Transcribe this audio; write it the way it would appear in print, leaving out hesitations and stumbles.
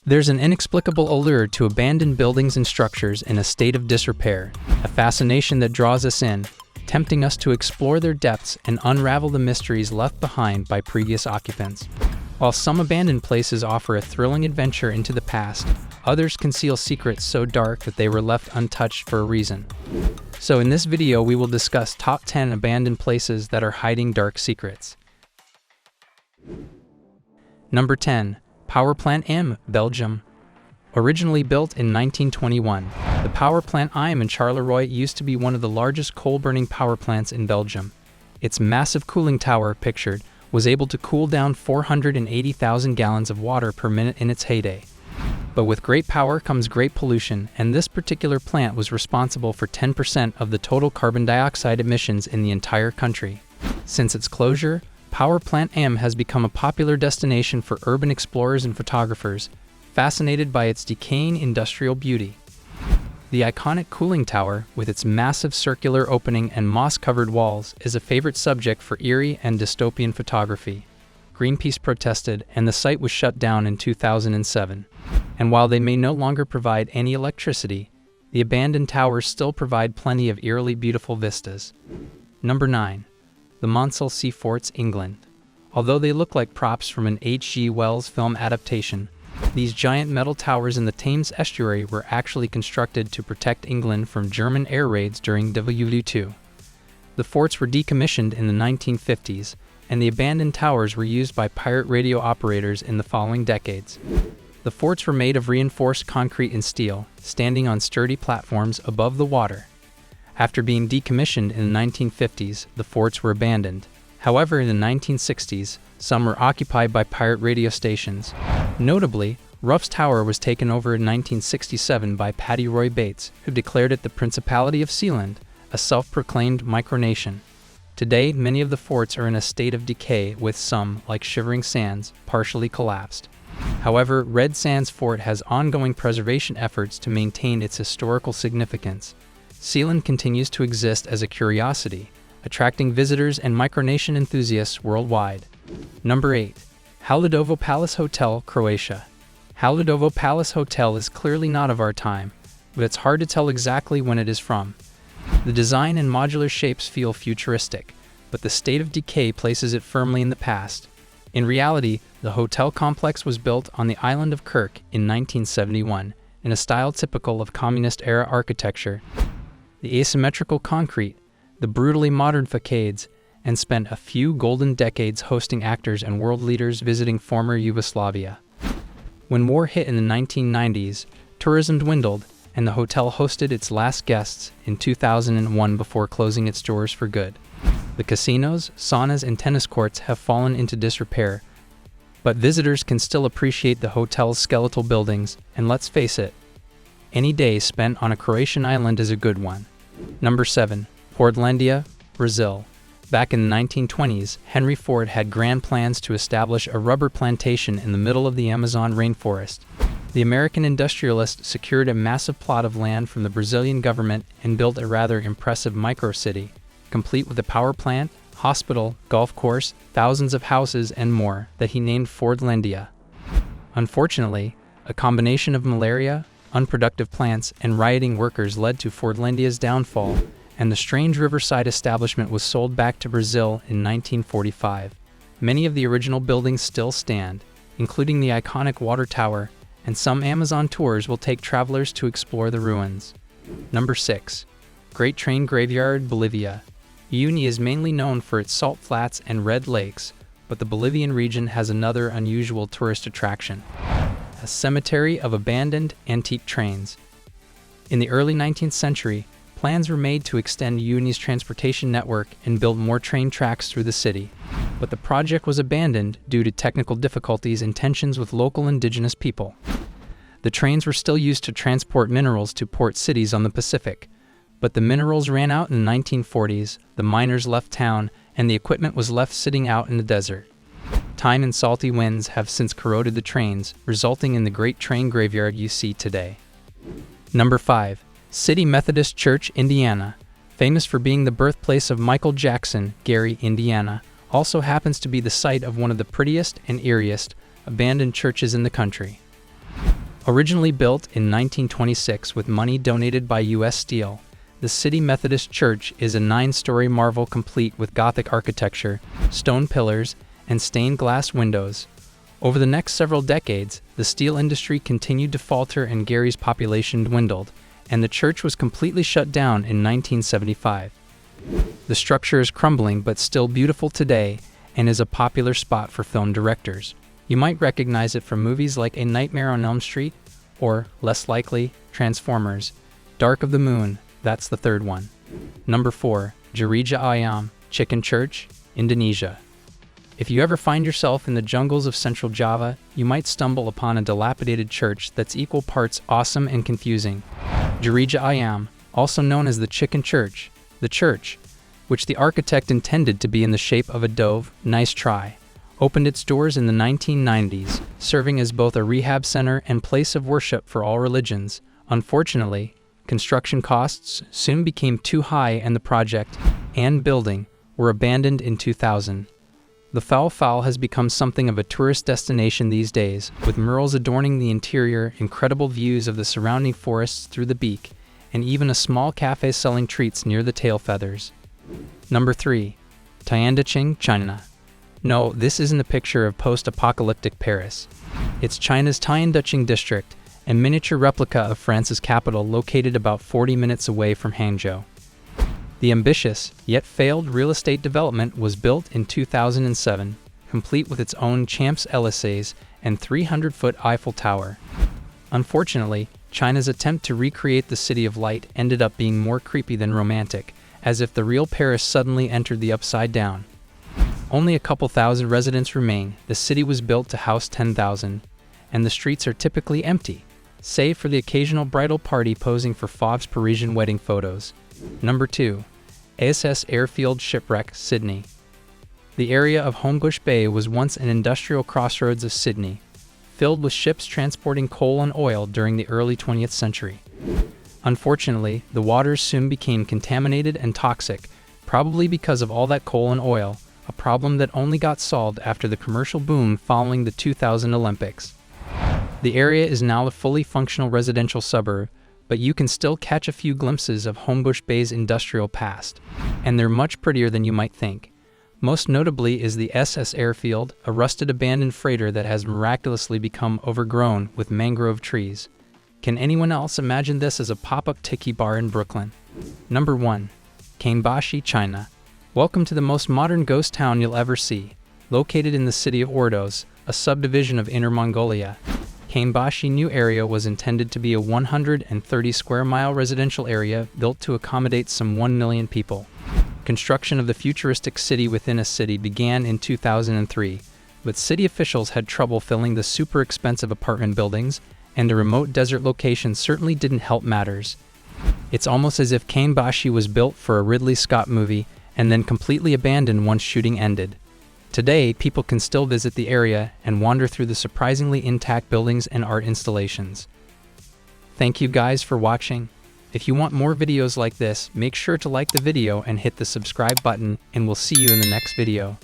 There's an inexplicable allure to abandoned buildings and structures in a state of disrepair, a fascination that draws us in, tempting us to explore their depths and unravel the mysteries left behind by previous occupants. While some abandoned places offer a thrilling adventure into the past, others conceal secrets so dark that they were left untouched for a reason. So in this video, we will discuss top 10 abandoned places that are hiding dark secrets. Number 10. Power Plant M, Belgium. Originally built in 1921, the power plant IM in Charleroi used to be one of the largest coal-burning power plants in Belgium. Its massive cooling tower, pictured, was able to cool down 480,000 gallons of water per minute in its heyday. But with great power comes great pollution, and this particular plant was responsible for 10% of the total carbon dioxide emissions in the entire country. Since its closure, Power Plant M has become a popular destination for urban explorers and photographers, fascinated by its decaying industrial beauty. The iconic cooling tower, with its massive circular opening and moss-covered walls, is a favorite subject for eerie and dystopian photography. Greenpeace protested, and the site was shut down in 2007. And while they may no longer provide any electricity, the abandoned towers still provide plenty of eerily beautiful vistas. Number 9. The Mondsell Forts, England. Although they look like props from an H.G. Wells film adaptation, these giant metal towers in the Thames estuary were actually constructed to protect England from German air raids during WWII. The forts were decommissioned in the 1950s, and the abandoned towers were used by pirate radio operators in the following decades. The forts were made of reinforced concrete and steel, standing on sturdy platforms above the water. After being decommissioned in the 1950s, the forts were abandoned. However, in the 1960s, some were occupied by pirate radio stations. Notably, Ruff's Tower was taken over in 1967 by Paddy Roy Bates, who declared it the Principality of Sealand, a self-proclaimed micronation. Today, many of the forts are in a state of decay, with some, like Shivering Sands, partially collapsed. However, Red Sands Fort has ongoing preservation efforts to maintain its historical significance. Sealand continues to exist as a curiosity, attracting visitors and micronation enthusiasts worldwide. Number 8. Halidovo Palace Hotel, Croatia. Halidovo Palace Hotel is clearly not of our time, but it's hard to tell exactly when it is from. The design and modular shapes feel futuristic, but the state of decay places it firmly in the past. In reality, the hotel complex was built on the island of Kirk in 1971, in a style typical of communist-era architecture. The asymmetrical concrete, the brutally modern facades, and spent a few golden decades hosting actors and world leaders visiting former Yugoslavia. When war hit in the 1990s, tourism dwindled, and the hotel hosted its last guests in 2001 before closing its doors for good. The casinos, saunas, and tennis courts have fallen into disrepair, but visitors can still appreciate the hotel's skeletal buildings, and let's face it, any day spent on a Croatian island is a good one. Number 7. Fordlandia, Brazil. Back in the 1920s, Henry Ford had grand plans to establish a rubber plantation in the middle of the Amazon rainforest. The American industrialist secured a massive plot of land from the Brazilian government and built a rather impressive micro-city, complete with a power plant, hospital, golf course, thousands of houses, and more, that he named Fordlandia. Unfortunately, a combination of malaria, unproductive plants, and rioting workers led to Fordlandia's downfall, and the strange riverside establishment was sold back to Brazil in 1945. Many of the original buildings still stand, including the iconic water tower, and some Amazon tours will take travelers to explore the ruins. Number 6. Great Train Graveyard, Bolivia. Uyuni is mainly known for its salt flats and red lakes, but the Bolivian region has another unusual tourist attraction: a cemetery of abandoned, antique trains. In the early 19th century, plans were made to extend Uyuni's transportation network and build more train tracks through the city, but the project was abandoned due to technical difficulties and tensions with local indigenous people. The trains were still used to transport minerals to port cities on the Pacific, but the minerals ran out in the 1940s, the miners left town, and the equipment was left sitting out in the desert. Time and salty winds have since corroded the trains, resulting in the Great Train Graveyard you see today. Number 5. City Methodist Church, Indiana. Famous for being the birthplace of Michael Jackson, Gary, Indiana, also happens to be the site of one of the prettiest and eeriest abandoned churches in the country. Originally built in 1926 with money donated by U.S. Steel, the City Methodist Church is a 9-story marvel complete with Gothic architecture, stone pillars, and stained glass windows. Over the next several decades, the steel industry continued to falter and Gary's population dwindled, and the church was completely shut down in 1975. The structure is crumbling but still beautiful today and is a popular spot for film directors. You might recognize it from movies like A Nightmare on Elm Street, or, less likely, Transformers, Dark of the Moon. That's the third one. Number 4. Gereja Ayam, Chicken Church, Indonesia. If you ever find yourself in the jungles of central Java, you might stumble upon a dilapidated church that's equal parts awesome and confusing. Gereja Ayam, also known as the Chicken Church, the church, which the architect intended to be in the shape of a dove, nice try, opened its doors in the 1990s, serving as both a rehab center and place of worship for all religions. Unfortunately, construction costs soon became too high and the project and building were abandoned in 2000. The Fowl has become something of a tourist destination these days, with murals adorning the interior, incredible views of the surrounding forests through the beak, and even a small cafe selling treats near the tail feathers. Number 3. Tiananmen, China. No, this isn't a picture of post-apocalyptic Paris. It's China's Tiananmen district, a miniature replica of France's capital located about 40 minutes away from Hangzhou. The ambitious, yet failed real estate development was built in 2007, complete with its own Champs-Élysées and 300-foot Eiffel Tower. Unfortunately, China's attempt to recreate the City of Light ended up being more creepy than romantic, as if the real Paris suddenly entered the Upside Down. Only a couple thousand residents remain. The city was built to house 10,000, and the streets are typically empty, save for the occasional bridal party posing for Favre's Parisian wedding photos. Number 2. ASS Airfield Shipwreck, Sydney. The area of Homebush Bay was once an industrial crossroads of Sydney, filled with ships transporting coal and oil during the early 20th century. Unfortunately, the waters soon became contaminated and toxic, probably because of all that coal and oil, a problem that only got solved after the commercial boom following the 2000 Olympics. The area is now a fully functional residential suburb, but you can still catch a few glimpses of Homebush Bay's industrial past, and they're much prettier than you might think. Most notably is the SS Airfield, a rusted abandoned freighter that has miraculously become overgrown with mangrove trees. Can anyone else imagine this as a pop-up tiki bar in Brooklyn? Number 1. Kanebashi, China. Welcome to the most modern ghost town you'll ever see. Located in the city of Ordos, a subdivision of Inner Mongolia, Kanebashi new area was intended to be a 130 square mile residential area built to accommodate some 1 million people. Construction of the futuristic city within a city began in 2003, but city officials had trouble filling the super expensive apartment buildings, and a remote desert location certainly didn't help matters. It's almost as if Kanebashi was built for a Ridley Scott movie and then completely abandoned once shooting ended. Today, people can still visit the area and wander through the surprisingly intact buildings and art installations. Thank you guys for watching. If you want more videos like this, make sure to like the video and hit the subscribe button, and we'll see you in the next video.